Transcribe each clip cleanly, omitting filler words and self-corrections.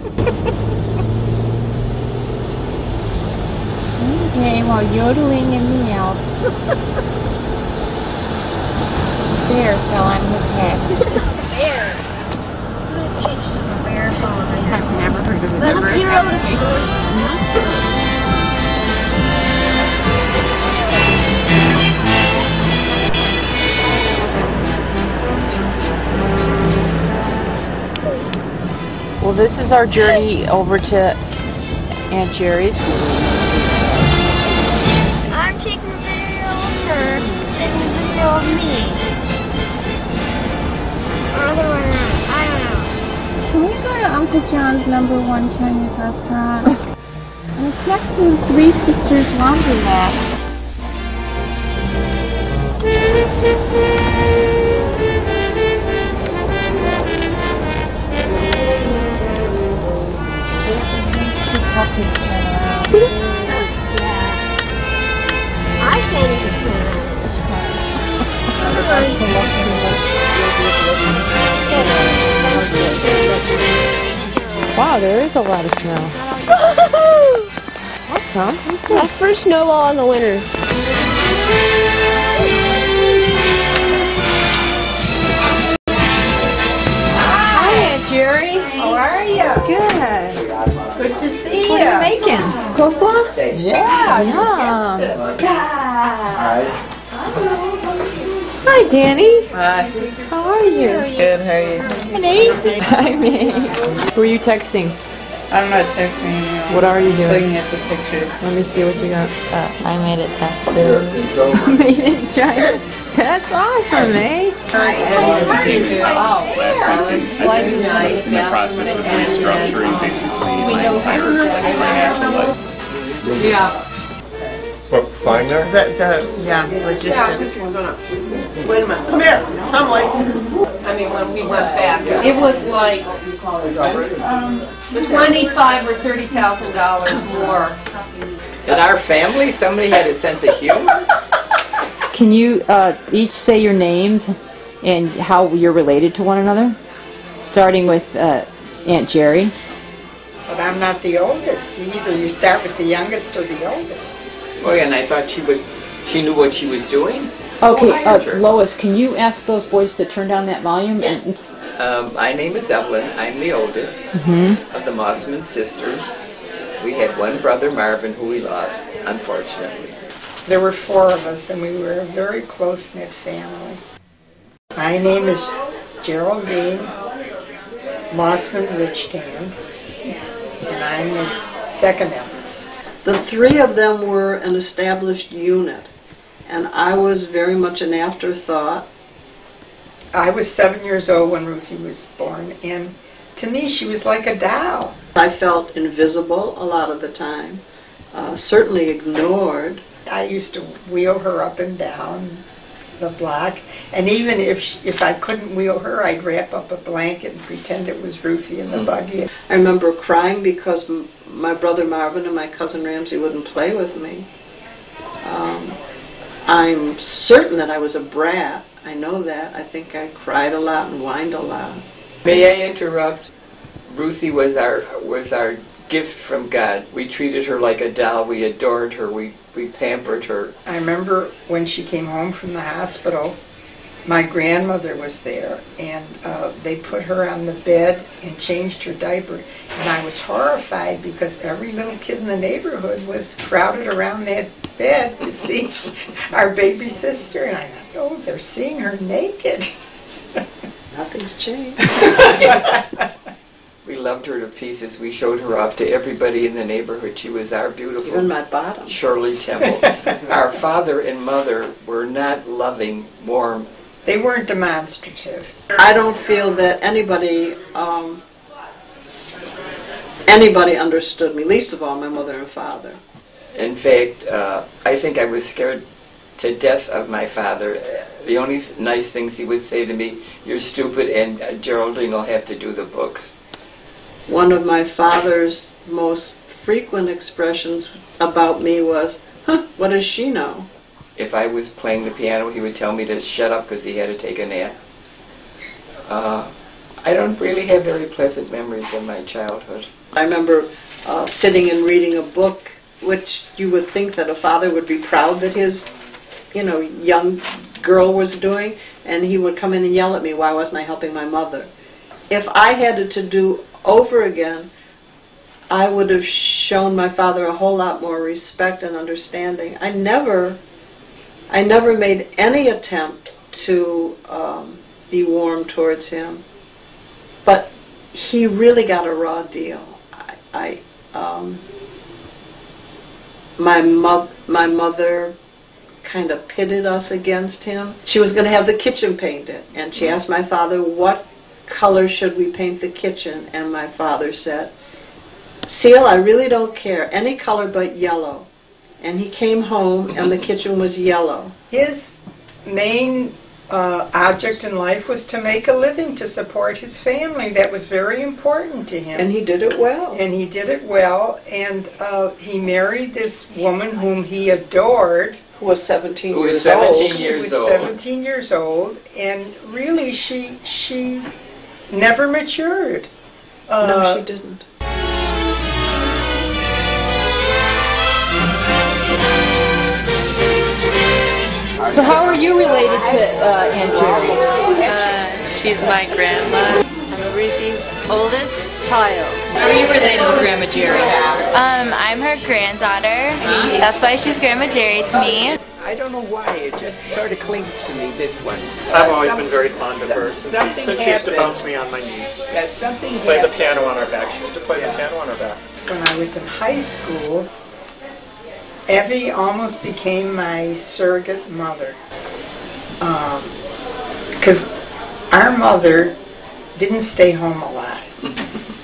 One day while yodeling in the Alps, a bear fell on his head. Bear. Bear falling on your head. I've never heard of it. Let's zero the Well, this is our journey over to Aunt Jerry's. I'm taking a video of her, taking a video of me. Or other way around. I don't know. Can we go to Uncle John's #1 Chinese restaurant? And it's next to the Three Sisters Laundromat. I can't even turn around in this car. Wow, there is a lot of snow. Awesome. My first snowball in the winter. Hi, Aunt Jerry. How are you? Good. Good to see you. What are you making? Coleslaw? Yeah, Yum. Hi. Hi, Danny. Hi. How are you? Good, how are you? Honey. Hi, May. Who are you texting? I'm not texting you. What are you Just doing? looking at the picture. Let me see what you got. I made it tattoo. Made in China. That's awesome, eh? Life is nice. In the process of restructuring basically my entire life. Yeah. What, flying there? Yeah, logistics. Wait a minute. Come here. Come late. I mean, when we went back, it was like $25,000 or $30,000 more. In our family, somebody had a sense of humor. Can you each say your names and how you're related to one another? Starting with Aunt Jerry. But I'm not the oldest. Either you start with the youngest or the oldest. Oh yeah, and I thought she knew what she was doing. Okay, Sure. Lois, can you ask those boys to turn down that volume? Yes. My name is Evelyn. I'm the oldest of the Mossmond sisters. We had one brother, Marvin, who we lost, unfortunately. There were 4 of us, and we were a very close-knit family. My name is Geraldine Mossmond Richtand, and I'm the second eldest. The 3 of them were an established unit, and I was very much an afterthought. I was 7 years old when Ruthie was born, and to me she was like a doll. I felt invisible a lot of the time, certainly ignored. I used to wheel her up and down the block, and even if I couldn't wheel her, I'd wrap up a blanket and pretend it was Ruthie in the buggy. I remember crying because my brother Marvin and my cousin Ramsey wouldn't play with me. I'm certain that I was a brat. I know that. I think I cried a lot and whined a lot. May I interrupt? Ruthie was our gift from God. We treated her like a doll. We adored her. We pampered her. I remember when she came home from the hospital, my grandmother was there, and they put her on the bed and changed her diaper. And I was horrified because every little kid in the neighborhood was crowded around that bed to see our baby sister. And I thought, oh, they're seeing her naked. Nothing's changed. We loved her to pieces. We showed her off to everybody in the neighborhood. She was our beautiful Even my bottom. Shirley Temple. Our father and mother were not loving, warm. They weren't demonstrative. I don't feel that anybody understood me, least of all my mother and father. In fact, I think I was scared to death of my father. The only nice things he would say to me, "You're stupid, and Geraldine will have to do the books." One of my father's most frequent expressions about me was, "Huh, what does she know?" If I was playing the piano, he would tell me to shut up because he had to take a nap. I don't really have very pleasant memories of my childhood. I remember sitting and reading a book, which you would think that a father would be proud that his, young girl was doing, and he would come in and yell at me, why wasn't I helping my mother? If I had it to do over again, I would have shown my father a whole lot more respect and understanding. I never made any attempt to be warm towards him, but he really got a raw deal. My mother kind of pitted us against him. She was going to have the kitchen painted, and she asked my father, what color should we paint the kitchen? And my father said, Seal, I really don't care, any color but yellow. And he came home and the kitchen was yellow. His main object in life was to make a living, to support his family. That was very important to him. And he did it well. And he did it well, and he married this woman whom he adored. Who was 17 Who was years 17 old. years Who was old. 17 years old, and really she never matured. No, she didn't. So how are you related to Aunt Jerry? She's my grandma. I'm Ruthie's oldest child. How are you related to Grandma Jerry? I'm her granddaughter. That's why she's Grandma Jerry to me. I don't know why, it just sort of clings to me, this one. I've always been very fond of her. Something Since she used to happened. bounce me on my knee. Yeah, something Play the happened. piano on her back. She used to play the piano on her back. When I was in high school, Evie almost became my surrogate mother. Because our mother didn't stay home a lot.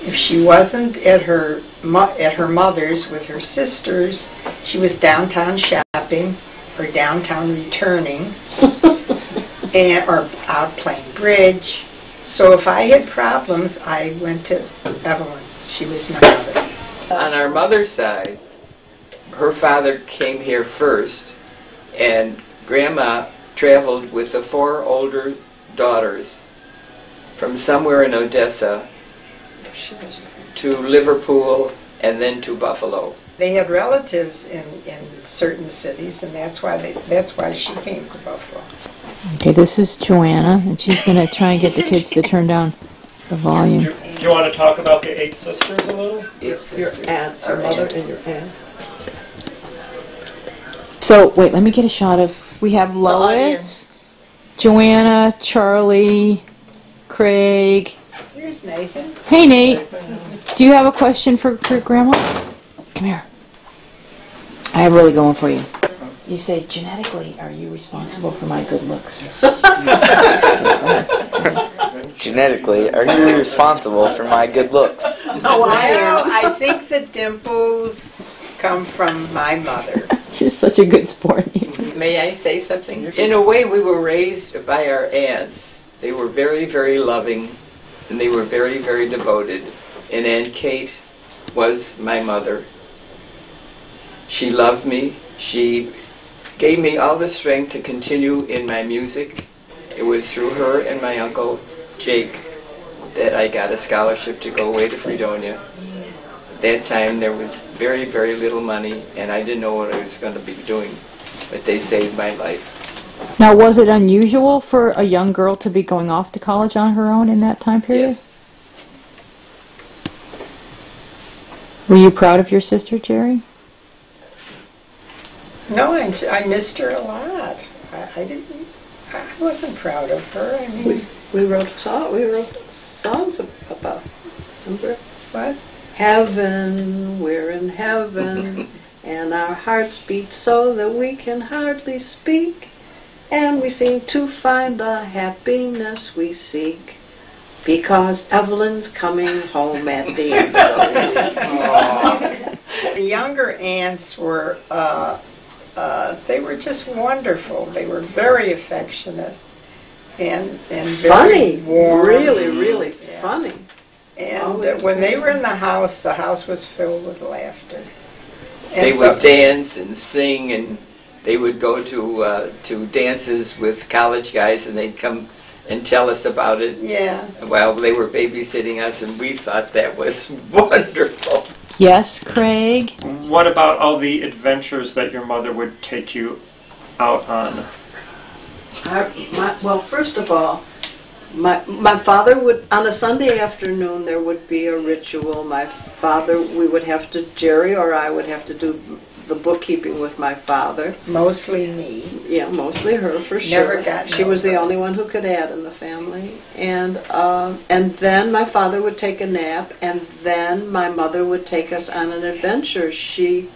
If she wasn't at her mother's with her sisters, she was downtown shopping or downtown returning or out playing bridge. So if I had problems, I went to Evelyn. She was my mother. On our mother's side, her father came here first, and Grandma traveled with the 4 older daughters from somewhere in Odessa to Liverpool and then to Buffalo. They had relatives in certain cities, and that's why she came to Buffalo. Okay, this is Joanna, and she's going to try and get the kids to turn down the volume. Do you want to talk about the 8 sisters a little? Your aunts, your mother and your aunts. So, wait, let me get a shot of, we have Lois, Joanna, Charlie, Craig. Here's Nathan. Hey, Nate. Do you have a question for Grandma? Come here. I have a really good one for you. You say, genetically, are you responsible for my good looks? Okay, go ahead. Genetically, are you responsible for my good looks? Oh, I think the dimples come from my mother. You're such a good sport. May I say something? In a way, we were raised by our aunts. They were very, very loving, and they were very, very devoted. And Aunt Kate was my mother. She loved me. She gave me all the strength to continue in my music. It was through her and my uncle, Jake, that I got a scholarship to go away to Fredonia. At that time, there was very, very little money, and I didn't know what I was going to be doing, but they saved my life. Now, was it unusual for a young girl to be going off to college on her own in that time period? Yes. Were you proud of your sister, Jerry? No, I missed her a lot. I wasn't proud of her. I mean, We wrote songs about, remember? what? Heaven, we're in heaven, and our hearts beat so that we can hardly speak, and we seem to find the happiness we seek, because Evelyn's coming home at the end of the week. The younger aunts were, they were just wonderful. They were very affectionate and Funny, very warm. really, really funny. And Always when they good. were in the house was filled with laughter. And They so- would dance and sing, and they would go to dances with college guys, and they'd come and tell us about it. Yeah. While they were babysitting us, and we thought that was wonderful. Yes, Craig? What about all the adventures that your mother would take you out on? Well, first of all, my father would, on a Sunday afternoon, there would be a ritual. My father, Jerry or I would have to do the bookkeeping with my father. Mostly me. Yeah, mostly her, for sure. Never got She was the only one who could add in the family. And then my father would take a nap, and then my mother would take us on an adventure. She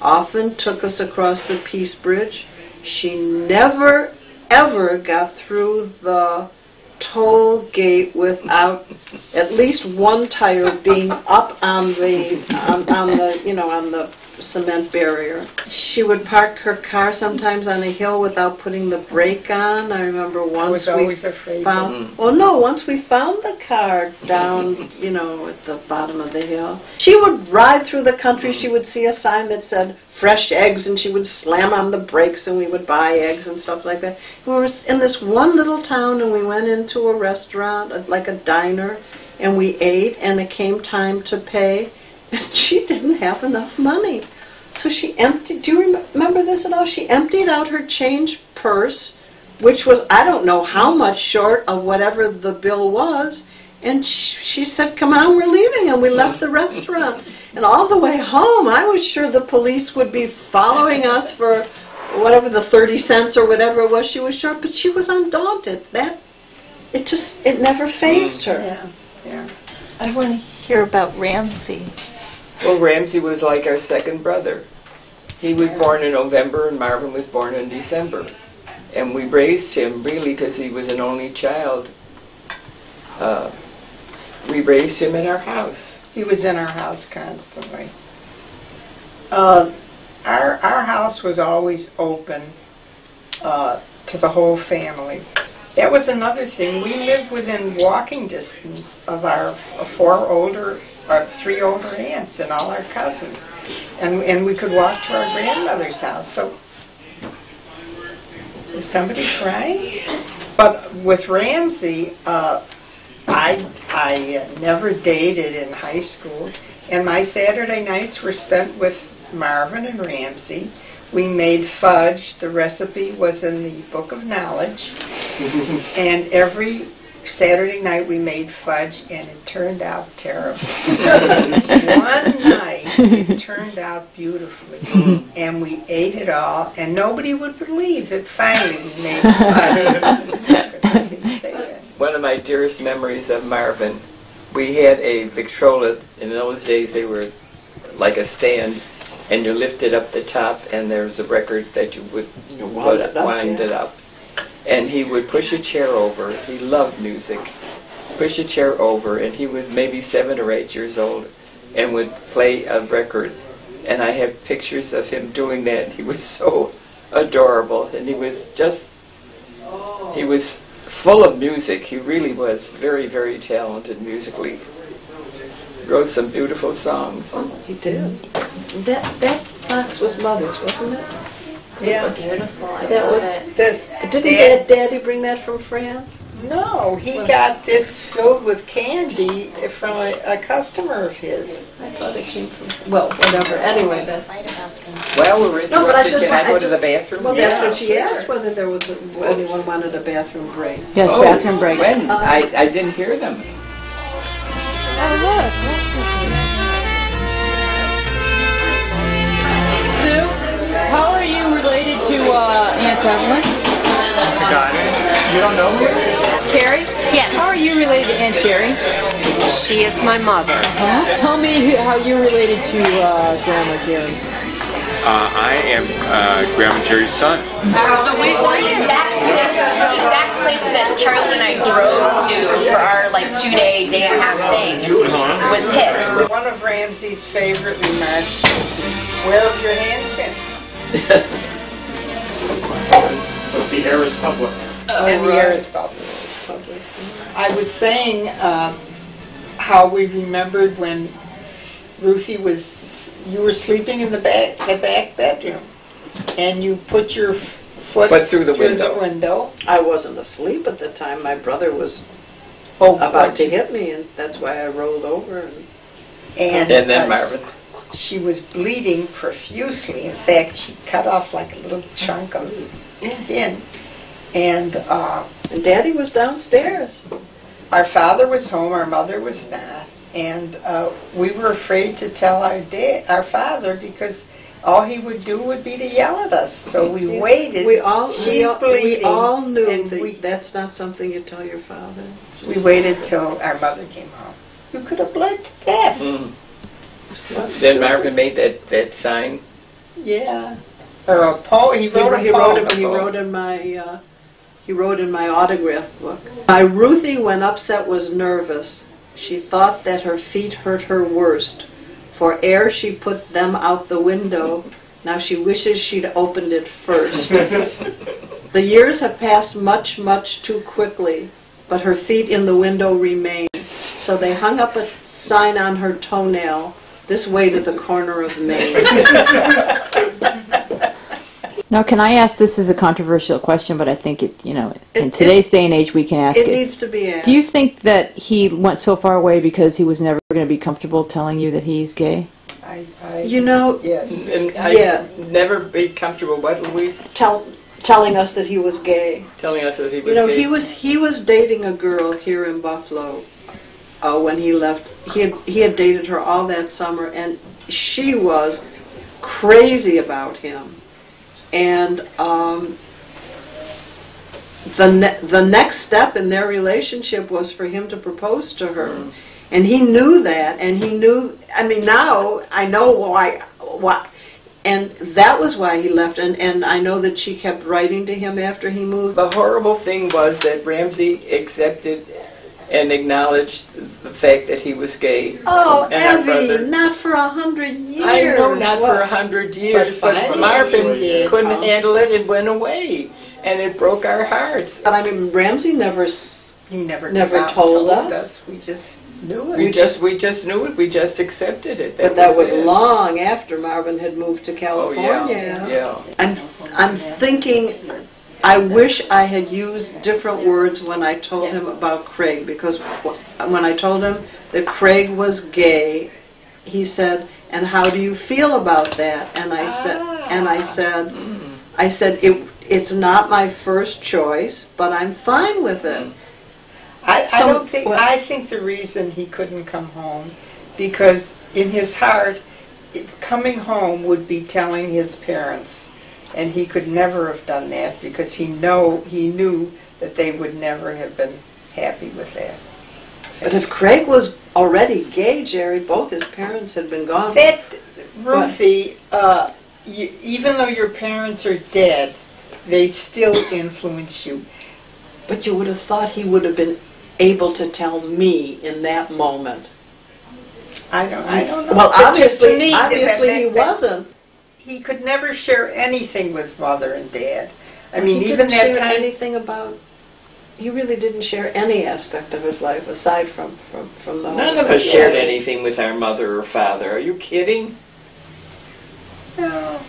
often took us across the Peace Bridge. She never, ever got through the toll gate without at least one tire being up on the on the cement barrier. She would park her car sometimes on a hill without putting the brake on. I remember once once we found the car down, at the bottom of the hill. She would ride through the country. She would see a sign that said fresh eggs, and she would slam on the brakes, and we would buy eggs and stuff like that. We were in this one little town, and we went into a restaurant, like a diner, and we ate, and it came time to pay. And she didn't have enough money. So she emptied, do you remember this at all? She emptied out her change purse, which was, I don't know how much short of whatever the bill was, and she said, come on, we're leaving, and we left the restaurant. And all the way home, I was sure the police would be following us for whatever the 30 cents or whatever it was she was short, but she was undaunted. It never fazed her. Yeah. I want to hear about Ramsey. Well, Ramsey was like our second brother. He was born in November and Marvin was born in December. And we raised him really because he was an only child. We raised him in our house. He was in our house constantly. Our house was always open to the whole family. That was another thing. We lived within walking distance of our three older aunts and all our cousins. And we could walk to our grandmother's house. So, is somebody crying? But with Ramsey, I never dated in high school. And my Saturday nights were spent with Marvin and Ramsey. We made fudge. The recipe was in the Book of Knowledge. And every Saturday night we made fudge, and it turned out terrible. One night it turned out beautifully, and we ate it all, and nobody would believe that finally we made fudge. One of my dearest memories of Marvin, we had a Victrola. In those days they were like a stand, and you lifted up the top, and there was a record that you would wind it up. And he would push a chair over. He loved music. Push a chair over, and he was maybe 7 or 8 years old, and would play a record. And I have pictures of him doing that. He was so adorable, and he was full of music. He really was very, very talented musically. Wrote some beautiful songs. Oh, he did. That box was Mother's, wasn't it? Yeah. It's beautiful. I That was love it. Didn't Daddy bring that from France? No, he got this filled with candy from a customer of his. I thought it came from, well, whatever. Anyway, Well, we're interrupted. No, but I just Can I go to the bathroom? Well, that's what she asked, whether there was anyone wanted a bathroom break. Yes, bathroom break. When? I didn't hear them. Oh, look. What's this? Sue, how are you related to Aunt Evelyn? Got it. You don't know me? Carrie? Yes. How are you related to Aunt Jerry? She is my mother. Tell me how you're related to Grandma Jerry. I am Grandma Jerry's son. So we were the exact place that Charlie and I drove to for our 2-day, day-and-a-half thing was hit. One of Ramsey's favorite remarks, where have your hands been? But the air is public. And the air is public. I was saying how we remembered when Ruthie you were sleeping in the back bedroom, and you put your foot through the window. I wasn't asleep at the time. My brother was Oh, about to hit me, and that's why I rolled over. And then Marvin. She was bleeding profusely. In fact, she cut off like a little chunk of skin. And Daddy was downstairs. Our father was home, our mother was not. And we were afraid to tell our father because all he would do would be to yell at us. So we waited. She's bleeding. We all knew that that's not something you tell your father. We waited till our mother came home. You could have bled to death. Then Marvin made that sign. Yeah. Or a poem. He wrote He wrote in my autograph book. My Ruthie, when upset, was nervous. She thought that her feet hurt her worst. For ere she put them out the window, now she wishes she'd opened it first. The years have passed much, much too quickly, but her feet in the window remain. So they hung up a sign on her toenail, this way to the corner of Maine. Now, can I ask, this is a controversial question, but I think in today's day and age we can ask it. It needs to be asked. Do you think that he went so far away because he was never going to be comfortable telling you that he's gay? Yes. And never be comfortable, what, Louise? Telling us that he was gay. Telling us that he was gay. He was dating a girl here in Buffalo when he left. He had dated her all that summer, and she was crazy about him. And the next step in their relationship was for him to propose to her. And he knew that, and he knew, I mean, now I know why, and that was why he left, and I know that she kept writing to him after he moved. The horrible thing was that Ramsey accepted and acknowledged the fact that he was gay. Oh, Evie, not for 100 years. I know, not for 100 years, but Marvin couldn't handle it. It went away, and it broke our hearts. But I mean, Ramsey never told us. We just knew it. We just knew it. We just accepted it. But that was long after Marvin had moved to California. Oh, yeah. I'm thinking, I wish I had used different words when I told him about Craig, because when I told him that Craig was gay, he said, "And how do you feel about that?" And I said, it's not my first choice, but I'm fine with it. I think the reason he couldn't come home, because in his heart, coming home would be telling his parents. And he could never have done that because he knew that they would never have been happy with that. But if Craig was already gay, Jerry, both his parents had been gone. Ruthie, even though your parents are dead, they still influence you. But you would have thought he would have been able to tell me in that moment. I don't know. Well, obviously he wasn't. He could never share anything with Mother and Dad. I mean, even that time, anything about. He really didn't share any aspect of his life aside from the whole. None of us shared anything with our mother or father. Are you kidding? No.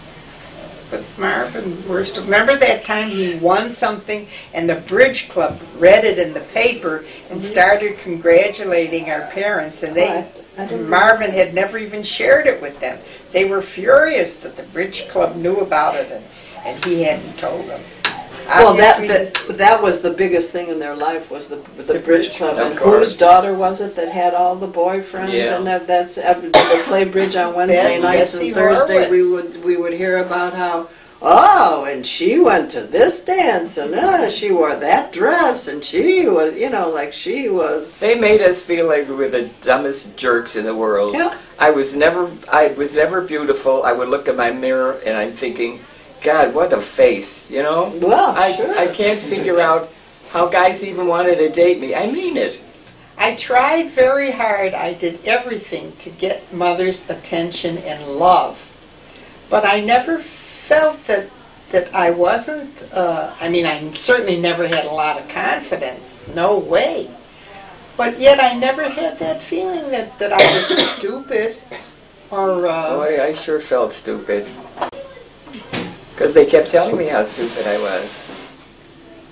But Marvin, remember that time he won something and the Bridge Club read it in the paper and started congratulating our parents, and Marvin had never even shared it with them. They were furious that the Bridge Club knew about it and he hadn't told them. Well, that was the biggest thing in their life, was the Bridge Club. And whose daughter was it that had all the boyfriends? Yeah. And they play bridge on Wednesday nights, and Thursday we would hear about how, and she went to this dance, and she wore that dress, and she was, like she was. They made us feel like we were the dumbest jerks in the world. Yeah. I was never beautiful. I would look in my mirror and I'm thinking, God, what a face, Well, sure. I can't figure out how guys even wanted to date me. I mean it. I tried very hard. I did everything to get Mother's attention and love. But I never felt that I wasn't, I certainly never had a lot of confidence. No way. But yet I never had that feeling that I was stupid or... Boy, I sure felt stupid. Because they kept telling me how stupid I was.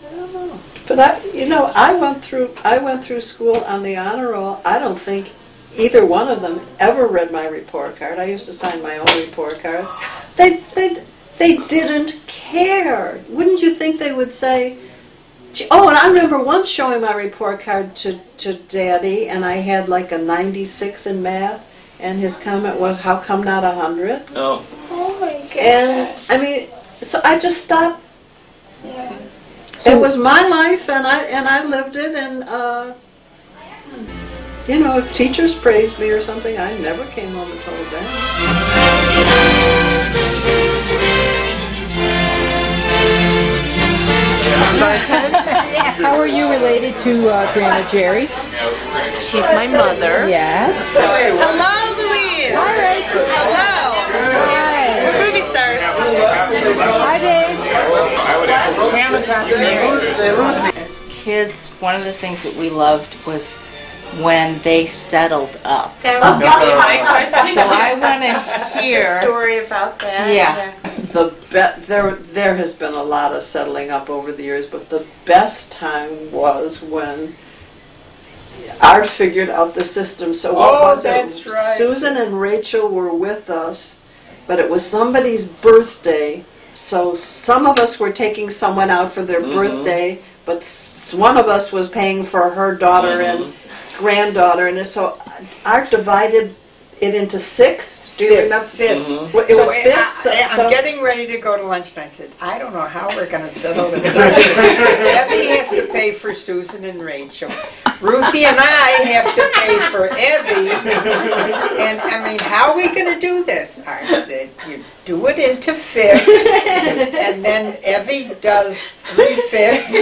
I don't know. But I went through school on the honor roll. I don't think either one of them ever read my report card. I used to sign my own report card. They didn't care. Wouldn't you think they would say, oh, and I remember once showing my report card to Daddy, and I had like a 96 in math, and his comment was, how come not 100? Oh. Oh my God. And I mean, so I just stopped. Yeah. So it was my life, and I lived it, and if teachers praised me or something, I never came home and told them. How are you related to Grandma Jerry? She's my mother. Yes. Hello, Louise. All right. Hello. Hi. We're movie stars. Hi, Dave. As kids, one of the things that we loved was when they settled up. That was going to be my question. So I want to hear a story about that. Yeah. There has been a lot of settling up over the years, but the best time was when Art figured out the system. So what was that's it? right. Susan and Rachel were with us, but it was somebody's birthday. So some of us were taking someone out for their birthday, but one of us was paying for her daughter and granddaughter, and so Art divided it into 6. Do you remember? Fifth. It was fifth. I'm getting ready to go to lunch, and I said, I don't know how we're going to settle this. Abby has to pay for Susan and Rachel. Ruthie and I have to pay for Evie. And I mean, how are we going to do this? I said, you do it into fifths, and then Evie does 3/5,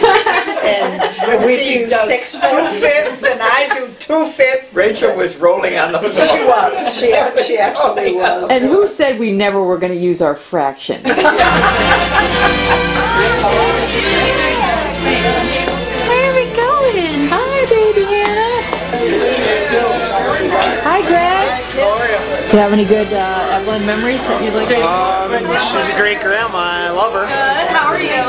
and Ruthie does 2/5, and I do 2/5. Rachel was rolling on the floor. She was. She actually was. And who said we never were going to use our fractions? Where are we going? Hi, baby Hannah. Hi, Greg. Do you have any good Evelyn memories that you'd like to She's a great grandma. I love her. Good. How are you?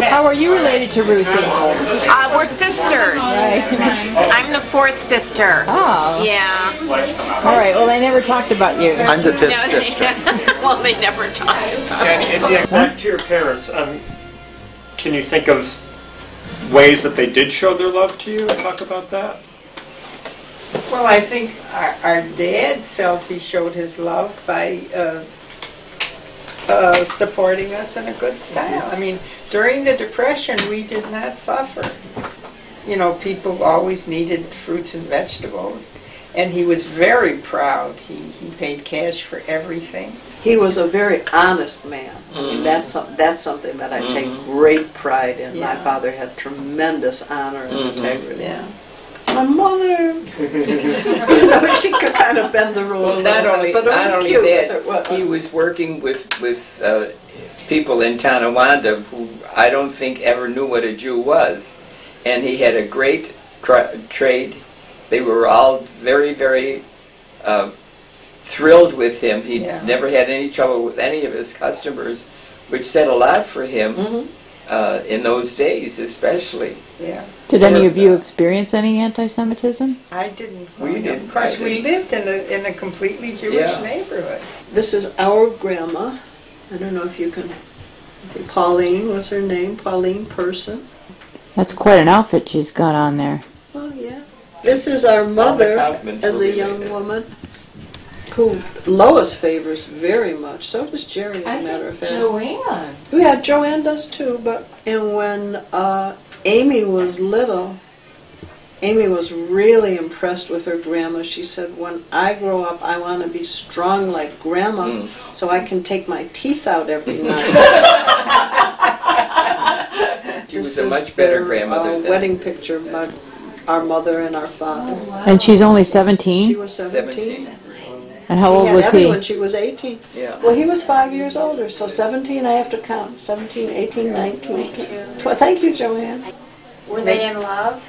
How are you related to Ruthie? We're sisters. Right. I'm the 4th sister. Oh. Yeah. All right. Well, they never talked about you. I'm the 5th sister. Well, they never talked about me. Back to your parents. Can you think of ways that they did show their love to you and talk about that? Well, I think our dad felt he showed his love by supporting us in a good style. I mean, during the Depression, we did not suffer. You know, people always needed fruits and vegetables, and he was very proud. He paid cash for everything. He was a very honest man. I mean, that's something that I take great pride in. My father had tremendous honor and integrity. Yeah. My mother, she could kind of bend the rules a little bit, but it was cute. That, he was working with people in Tonawanda who I don't think ever knew what a Jew was, and he had a great trade. They were all very, very thrilled with him. He never had any trouble with any of his customers, which said a lot for him in those days, especially. Yeah. Did any of you experience any anti-Semitism? I didn't. We didn't. Of course, we lived in a completely Jewish neighborhood. This is our grandma. I don't know if you can. Pauline was her name. Pauline Person. That's quite an outfit she's got on there. Oh yeah. This is our mother as a young woman, who Lois favors very much. So does Jerry, as a matter of fact. Joanne. Yeah, Joanne does too. And when Amy was little, Amy was really impressed with her grandma. She said, when I grow up, I want to be strong like grandma so I can take my teeth out every night. She was a much better grandmother than wedding picture of our mother and our father. Oh, wow. And she's only 17? She was 17. And how old was he? When she was 18. Yeah. Well, he was 5 years older, so 17, I have to count. 17, 18, 19, 20. Thank you, Joanne. Were they in love?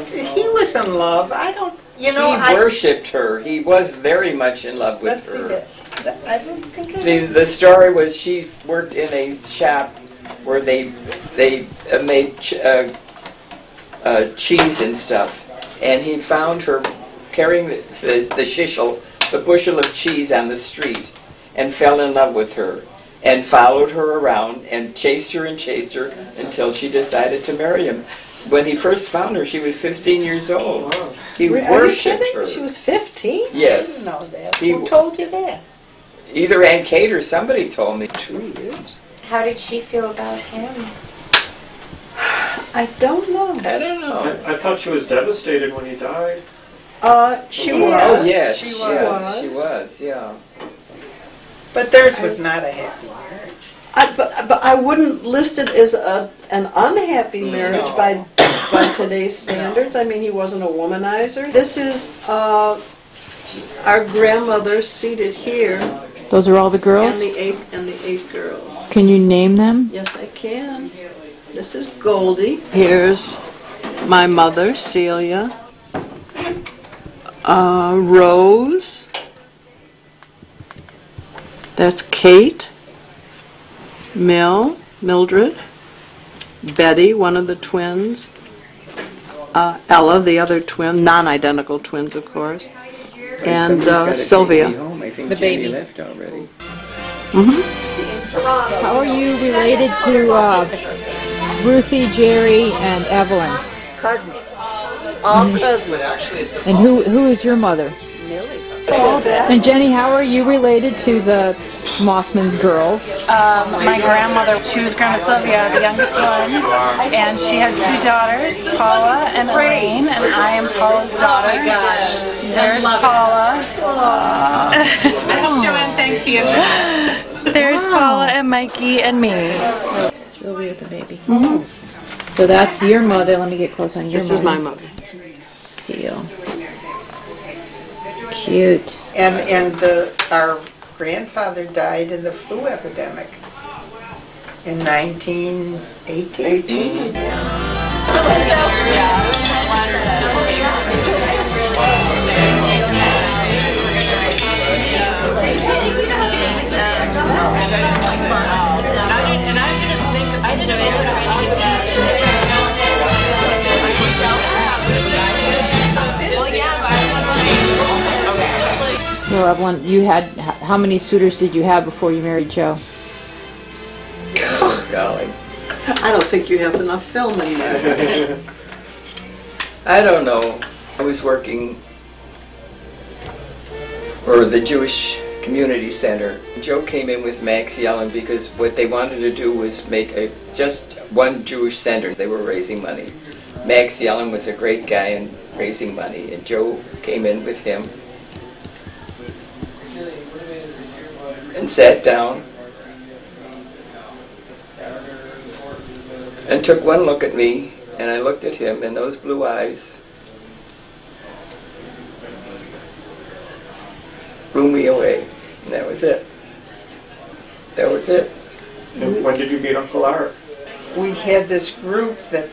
He was in love. I don't, He worshipped her. He was very much in love with her. I don't think The story was she worked in a shop where they made cheese and stuff, and he found her carrying the shishel, the bushel of cheese on the street, and fell in love with her, and followed her around and chased her until she decided to marry him. When he first found her, she was 15 years old. He worshipped her. She was 15? Yes. I didn't know that. He- Who told you that? Either Aunt Kate or somebody told me. 2 years. How did she feel about him? I don't know. I don't know. I thought she was devastated when he died. She Oh, was. yes. She Yes, she was, yeah. But theirs was not a happy marriage. But I wouldn't list it as an unhappy marriage by today's standards. I mean, he wasn't a womanizer. This is our grandmother seated here. Those are all the girls? And the eight girls. Can you name them? Yes, I can. This is Goldie. Here's my mother, Celia. Rose. That's Kate. Mildred. Betty, one of the twins. Ella, the other twin, non-identical twins, of course. And Sylvia. The baby. Left already. How are you related to Ruthie, Jerry, and Evelyn? Cousins. All cousins. And who is your mother? Millie. And Jenny, how are you related to the Mossmond Girls? My grandmother, she was Grandma Sylvia, the youngest one, and she had 2 daughters, Paula and Elaine, and I am Paula's daughter. Oh my gosh. There's Paula. I hope Joanne thanked you. There's Paula and Mikey and me. So Sylvia with the baby. So that's your mother. Let me get close on your mother. This is my mother. Seal. Cute. And our grandfather died in the flu epidemic in 1918. So Evelyn, you had, how many suitors did you have before you married Joe? Oh, golly. I don't think you have enough film in there. I don't know. I was working for the Jewish Community Center. Joe came in with Max Yellen because what they wanted to do was make just one Jewish center. They were raising money. Max Yellen was a great guy in raising money, and Joe came in with him and sat down and took one look at me, and I looked at him, and those blue eyes blew me away, and that was it. That was it. And when did you meet Uncle Art? We had this group that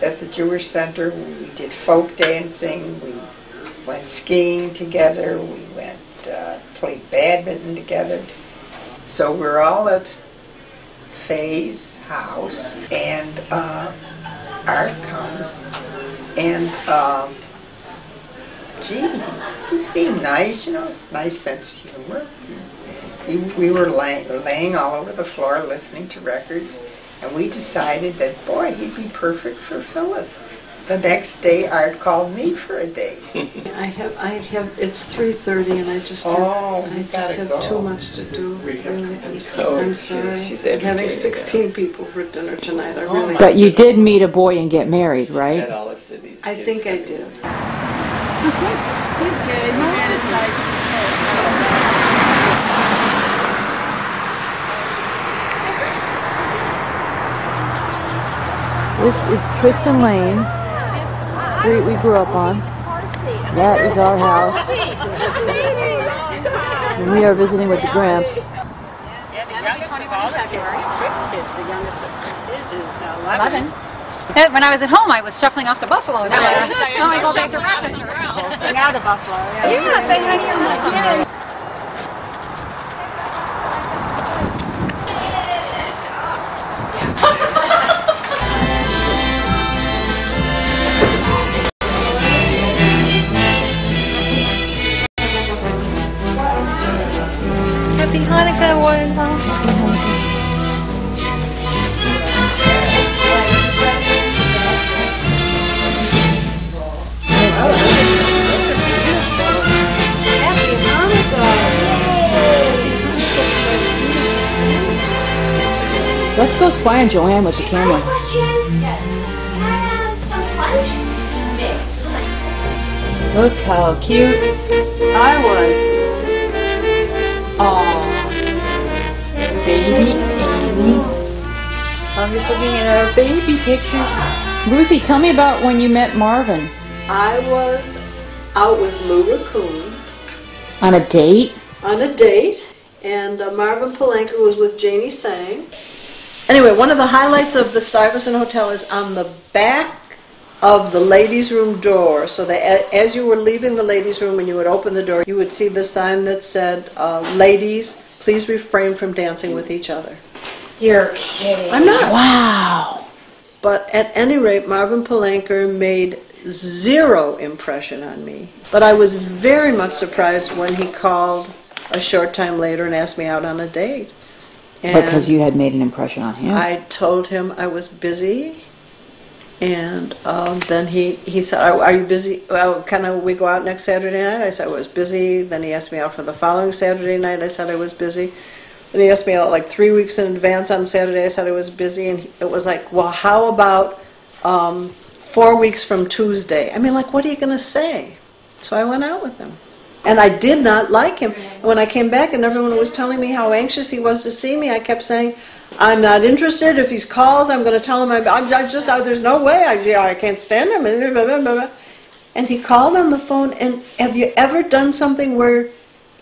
at the Jewish Center. We did folk dancing. We went skiing together. We went played badminton together. So we're all at Faye's house, and Art comes, and gee, he seemed nice, nice sense of humor. We were laying all over the floor listening to records, and we decided that, boy, he'd be perfect for Phyllis. The next day, Art called me for a date. I have. It's 3:30, and I just have too much to do. Really, I'm sorry. She's I'm having 16 people for dinner tonight. I really. But you did meet a boy and get married, right? At all the cities. I think I did. He's good. This is Tristan Lane, street we grew up on. That is our house. And we are visiting with the Gramps. The youngest of his is 11. When I was at home, I was shuffling off to Buffalo. Now I go back to Rochester. Now to Buffalo. Yeah, say hi to your mom. Happy Hanukkah, one and all. Let's go spy on Joanne with the camera. Look how cute I was. Aww. Baby Amy. I'm just looking at our baby pictures. Ruthie, tell me about when you met Marvin. I was out with Lou Raccoon. On a date? On a date, and Marvin Palanker was with Janie Sang. Anyway, one of the highlights of the Stuyvesant Hotel is on the back of the ladies' room door. So that as you were leaving the ladies' room and you would open the door, you would see the sign that said, ladies, please refrain from dancing with each other. You're kidding. I'm not. Wow. But at any rate, Marvin Palanker made zero impression on me. But I was very much surprised when he called a short time later and asked me out on a date. And because you had made an impression on him. I told him I was busy, and then he said, are you busy? Can we go out next Saturday night? I said I was busy. Then he asked me out for the following Saturday night. I said I was busy. And he asked me out like 3 weeks in advance on Saturday. I said I was busy, and it was like, well, how about 4 weeks from Tuesday? I mean, like, what are you going to say? So I went out with him. And I did not like him. And when I came back and everyone was telling me how anxious he was to see me, I kept saying, I'm not interested. If he calls, I'm going to tell him there's no way. I can't stand him. And he called on the phone, and have you ever done something where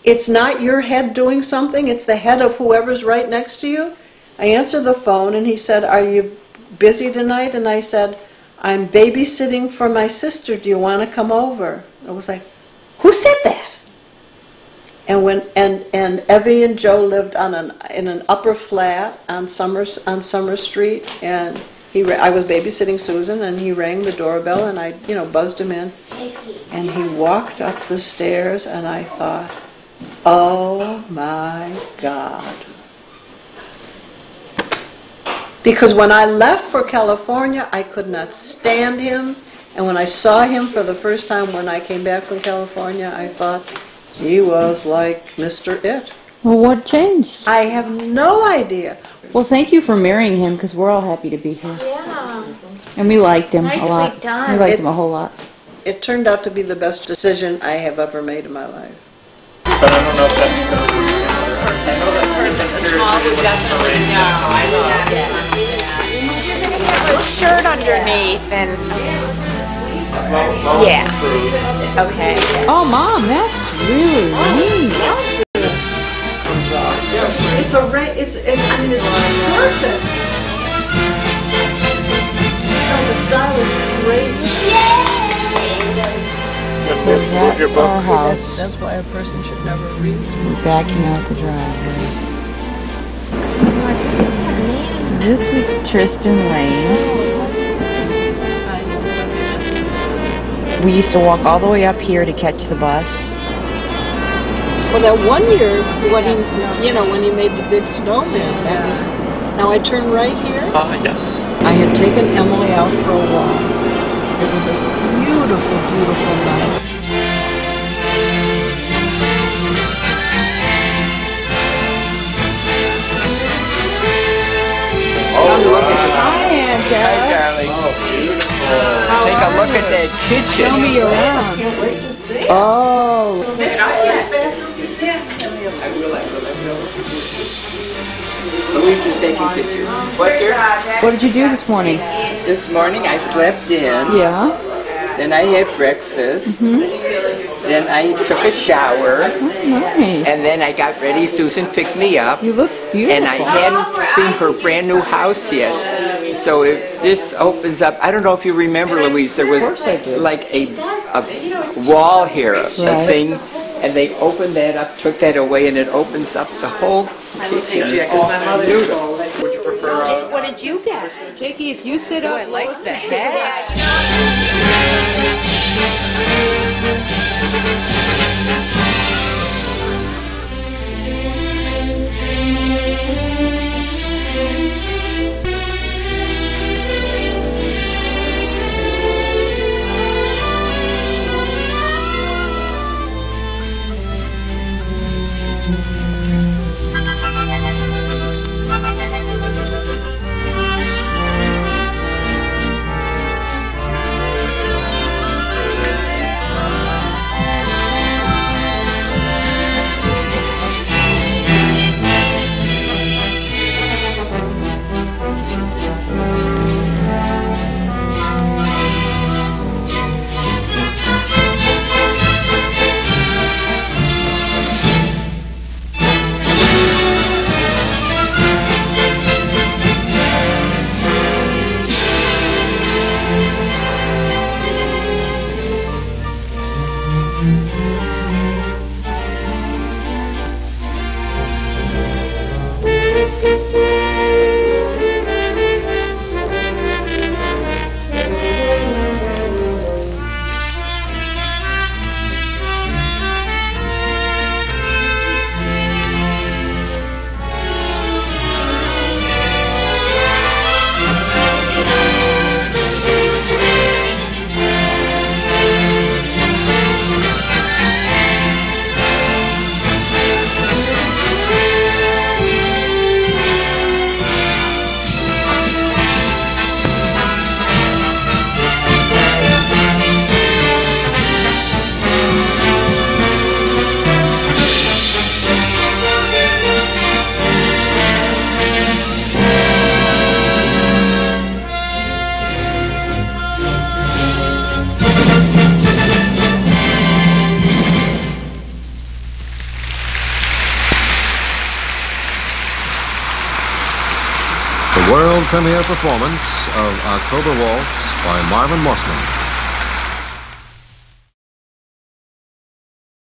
it's not your head doing something, it's the head of whoever's right next to you? I answered the phone, and he said, are you busy tonight? And I said, I'm babysitting for my sister. Do you want to come over? I was like, who said that? And when Evie and Joe lived in an upper flat on Summer Street, and I was babysitting Susan, and he rang the doorbell, and I buzzed him in, and he walked up the stairs, and I thought, oh my God. Because when I left for California, I could not stand him, and when I saw him for the first time when I came back from California, I thought, he was like Mr. It. Well, what changed? I have no idea. Well, thank you for marrying him, because we're all happy to be here. Yeah. And we liked him a lot. Nicely done. We liked him a whole lot. It turned out to be the best decision I have ever made in my life. But I don't know if that's good. Shirt underneath and yeah. Okay. Oh, Mom, that's really neat. It's perfect. And the style is great. So that's our house. That's why a person should never read. We're backing out the driveway. This is Tristan Lane. We used to walk all the way up here to catch the bus. Well, that one year, when he made the big snowman, that was. Now I turn right here. Yes. I had taken Emily out for a walk. It was a beautiful, beautiful night. Hi, Aunt. Hi, darling. Take a look at that kitchen. Show me around. Oh. Louise is taking pictures. What, dear? What did you do this morning? This morning I slept in. Yeah. Then I had breakfast. Then I took a shower. Nice. And then I got ready. Susan picked me up. You look beautiful. And I hadn't seen her brand new house yet. So if this opens up, I don't know if you remember, Louise, there was like a wall here, a thing, and they opened that up, took that away, and it opens up the whole kitchen. It's beautiful. Would you prefer? Jake, what did you get? Jakey, if you sit up, I like the hat. The world premiere performance of October Waltz by Marvin Mossmond.